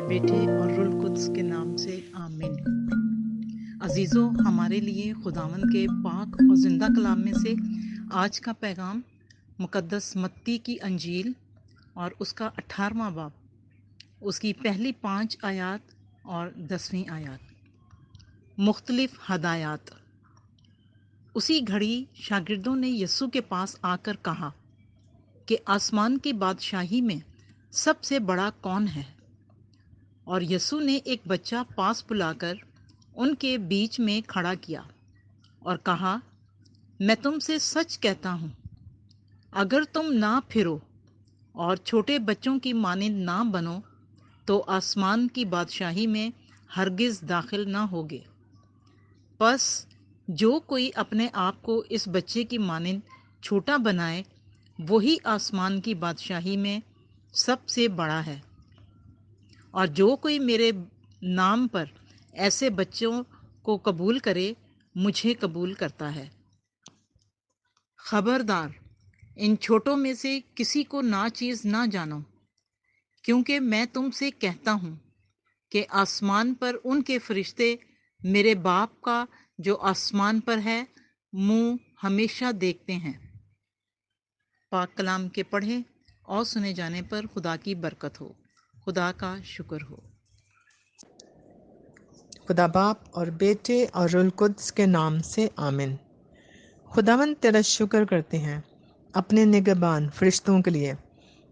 بیٹے اور روح القدس کے نام سے آمین۔ عزیزو، ہمارے لیے خداوند کے پاک اور زندہ کلام میں سے آج کا پیغام مقدس متی کی انجیل اور اس کا 18واں باب، اس کی پہلی 5 آیات اور 10ویں آیات۔ مختلف ہدایات۔ اسی گھڑی شاگردوں نے یسوع کے پاس آ کر کہا کہ آسمان کی بادشاہی میں سب سے بڑا کون ہے؟ اور یسوع نے ایک بچہ پاس بلا کر ان کے بیچ میں کھڑا کیا اور کہا، میں تم سے سچ کہتا ہوں، اگر تم نہ پھرو اور چھوٹے بچوں کی مانند نہ بنو تو آسمان کی بادشاہی میں ہرگز داخل نہ ہوگے۔ پس جو کوئی اپنے آپ کو اس بچے کی مانند چھوٹا بنائے، وہی آسمان کی بادشاہی میں سب سے بڑا ہے۔ اور جو کوئی میرے نام پر ایسے بچوں کو قبول کرے، مجھے قبول کرتا ہے۔ خبردار، ان چھوٹوں میں سے کسی کو ناچیز نہ جانو، کیونکہ میں تم سے کہتا ہوں کہ آسمان پر ان کے فرشتے میرے باپ کا جو آسمان پر ہے منہ ہمیشہ دیکھتے ہیں۔ پاک کلام کے پڑھے اور سنے جانے پر خدا کی برکت ہو۔ خدا کا شکر ہو۔ خدا باپ اور بیٹے اور روح القدس کے نام سے آمین۔ خداوند تیرا شکر کرتے ہیں اپنے نگہبان فرشتوں کے لیے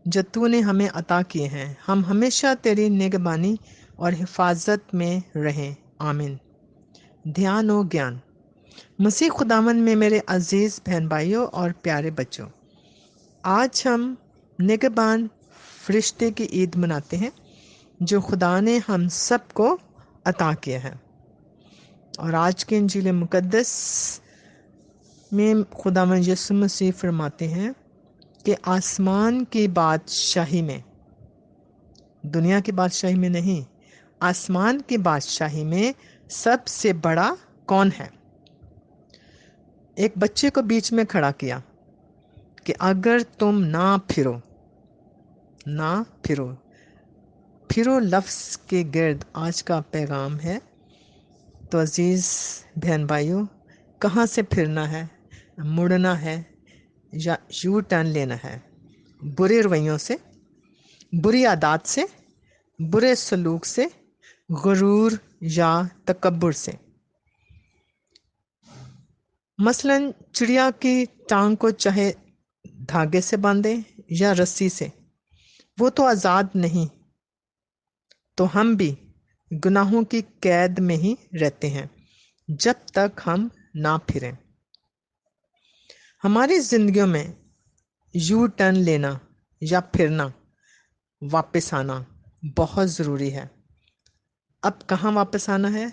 جو تو نے ہمیں عطا کیے ہیں۔ ہم ہمیشہ تیری نگہبانی اور حفاظت میں رہیں، آمین۔ دھیان و گیان۔ مسیح خداوند میں میرے عزیز بہن بھائیوں اور پیارے بچوں، آج ہم نگہبان فرشتے کی عید مناتے ہیں جو خدا نے ہم سب کو عطا کیا ہے۔ اور آج کے انجیل مقدس میں خداوند یسوع مسیح فرماتے ہیں کہ آسمان کی بادشاہی میں، دنیا کی بادشاہی میں نہیں، آسمان کی بادشاہی میں سب سے بڑا کون ہے؟ ایک بچے کو بیچ میں کھڑا کیا کہ اگر تم نہ پھرو لفظ کے گرد آج کا پیغام ہے۔ تو عزیز بہن بھائیوں، کہاں سے پھرنا ہے؟ مڑنا ہے یا یو ٹرن لینا ہے؟ برے رویوں سے، بری عادات سے، برے سلوک سے، غرور یا تکبر سے۔ مثلاً چڑیا کی ٹانگ کو چاہے دھاگے سے باندھے یا رسی سے، وہ تو آزاد نہیں۔ تو ہم بھی گناہوں کی قید میں ہی رہتے ہیں جب تک ہم نہ پھریں۔ ہماری زندگیوں میں یو ٹرن لینا یا پھرنا، واپس آنا بہت ضروری ہے۔ اب کہاں واپس آنا ہے؟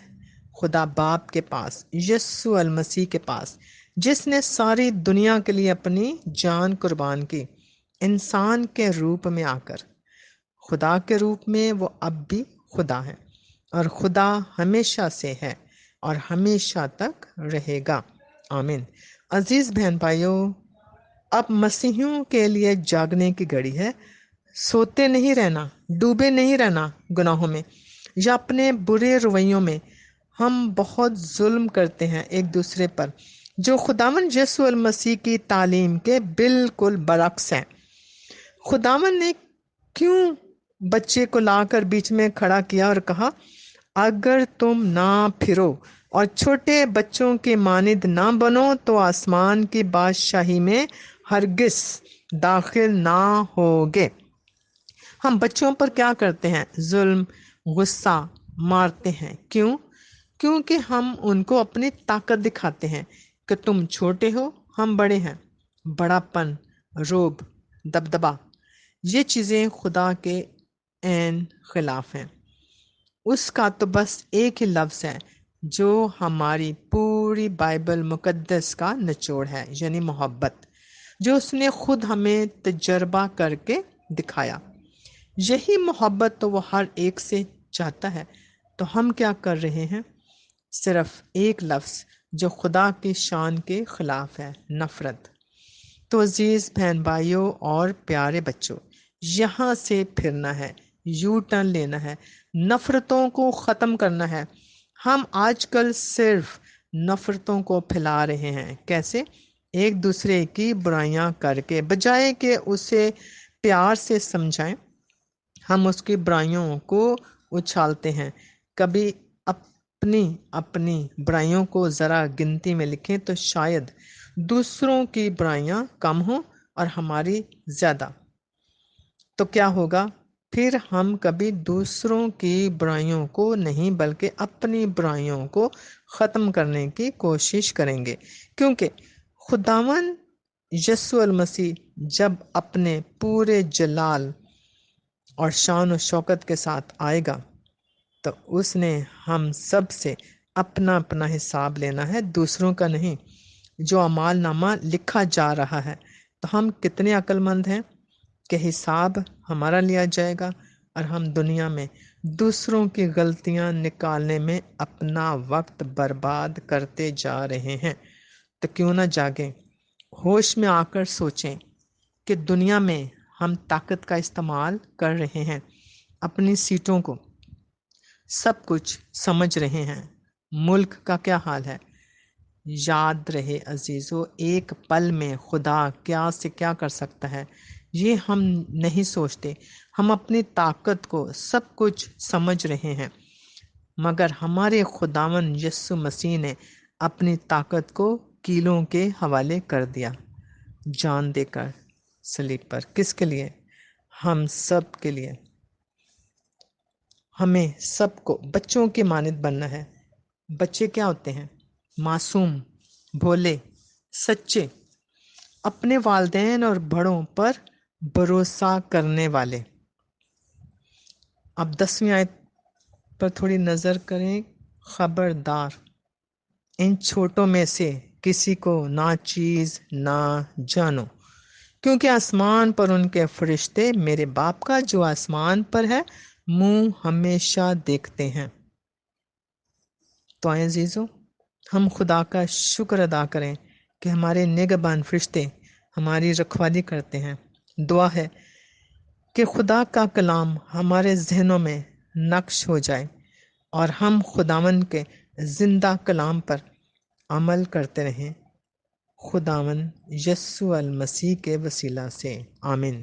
خدا باپ کے پاس، یسوع المسیح کے پاس، جس نے ساری دنیا کے لیے اپنی جان قربان کی، انسان کے روپ میں آ کر۔ خدا کے روپ میں وہ اب بھی خدا ہے، اور خدا ہمیشہ سے ہے اور ہمیشہ تک رہے گا، آمین۔ عزیز بہن بھائیوں، اب مسیحیوں کے لیے جاگنے کی گھڑی ہے۔ سوتے نہیں رہنا، ڈوبے نہیں رہنا گناہوں میں یا اپنے برے رویوں میں۔ ہم بہت ظلم کرتے ہیں ایک دوسرے پر، جو خداوند یسوع المسیح کی تعلیم کے بالکل برعکس ہے۔ خداوند نے کیوں بچے کو لا کر بیچ میں کھڑا کیا اور کہا، اگر تم نہ پھرو اور چھوٹے بچوں کی مانند نہ بنو تو آسمان کی بادشاہی میں ہرگز داخل نہ ہوگے۔ ہم بچوں پر کیا کرتے ہیں؟ ظلم، غصہ، مارتے ہیں۔ کیوں؟ کیونکہ ہم ان کو اپنی طاقت دکھاتے ہیں کہ تم چھوٹے ہو، ہم بڑے ہیں۔ بڑا پن، روب، دبدبا، یہ چیزیں خدا کے عین خلاف ہیں۔ اس کا تو بس ایک ہی لفظ ہے جو ہماری پوری بائبل مقدس کا نچوڑ ہے، یعنی محبت، جو اس نے خود ہمیں تجربہ کر کے دکھایا۔ یہی محبت تو وہ ہر ایک سے چاہتا ہے۔ تو ہم کیا کر رہے ہیں؟ صرف ایک لفظ جو خدا کی شان کے خلاف ہے، نفرت۔ تو عزیز بہن بھائیوں اور پیارے بچوں، یہاں سے پھرنا ہے، یو ٹرن لینا ہے۔ نفرتوں کو ختم کرنا ہے۔ ہم آج کل صرف نفرتوں کو پھیلا رہے ہیں۔ کیسے؟ ایک دوسرے کی برائیاں کر کے، بجائے کہ اسے پیار سے سمجھائیں، ہم اس کی برائیوں کو اچھالتے ہیں۔ کبھی اپنی برائیوں کو ذرا گنتی میں لکھیں تو شاید دوسروں کی برائیاں کم ہوں اور ہماری زیادہ۔ تو کیا ہوگا؟ پھر ہم کبھی دوسروں کی برائیوں کو نہیں بلکہ اپنی برائیوں کو ختم کرنے کی کوشش کریں گے، کیونکہ خداوند یسوع المسیح جب اپنے پورے جلال اور شان و شوکت کے ساتھ آئے گا تو اس نے ہم سب سے اپنا حساب لینا ہے، دوسروں کا نہیں۔ جو اعمال نامہ لکھا جا رہا ہے، تو ہم کتنے عقل مند ہیں کہ حساب ہمارا لیا جائے گا، اور ہم دنیا میں دوسروں کی غلطیاں نکالنے میں اپنا وقت برباد کرتے جا رہے ہیں۔ تو کیوں نہ جاگیں، ہوش میں آ کر سوچیں کہ دنیا میں ہم طاقت کا استعمال کر رہے ہیں، اپنی سیٹوں کو سب کچھ سمجھ رہے ہیں۔ ملک کا کیا حال ہے؟ یاد رہے عزیزو، ایک پل میں خدا کیا سے کیا کر سکتا ہے، یہ ہم نہیں سوچتے۔ ہم اپنی طاقت کو سب کچھ سمجھ رہے ہیں، مگر ہمارے خداوند یسوع مسیح نے اپنی طاقت کو کیلوں کے حوالے کر دیا، جان دے کر صلیب پر۔ کس کے لیے؟ ہم سب کے لیے۔ ہمیں سب کو بچوں کی مانند بننا ہے۔ بچے کیا ہوتے ہیں؟ معصوم، بھولے، سچے، اپنے والدین اور بڑوں پر بھروسہ کرنے والے۔ اب 10ویں آیت پر تھوڑی نظر کریں۔ خبردار، ان چھوٹوں میں سے کسی کو ناچیز نہ جانو، کیونکہ آسمان پر ان کے فرشتے میرے باپ کا جو آسمان پر ہے منہ ہمیشہ دیکھتے ہیں۔ تو آئیں عزیزو، ہم خدا کا شکر ادا کریں کہ ہمارے نگہبان فرشتے ہماری رکھوالی کرتے ہیں۔ دعا ہے کہ خدا کا کلام ہمارے ذہنوں میں نقش ہو جائے اور ہم خداوند کے زندہ کلام پر عمل کرتے رہیں، خداوند یسوع المسیح کے وسیلہ سے، آمین۔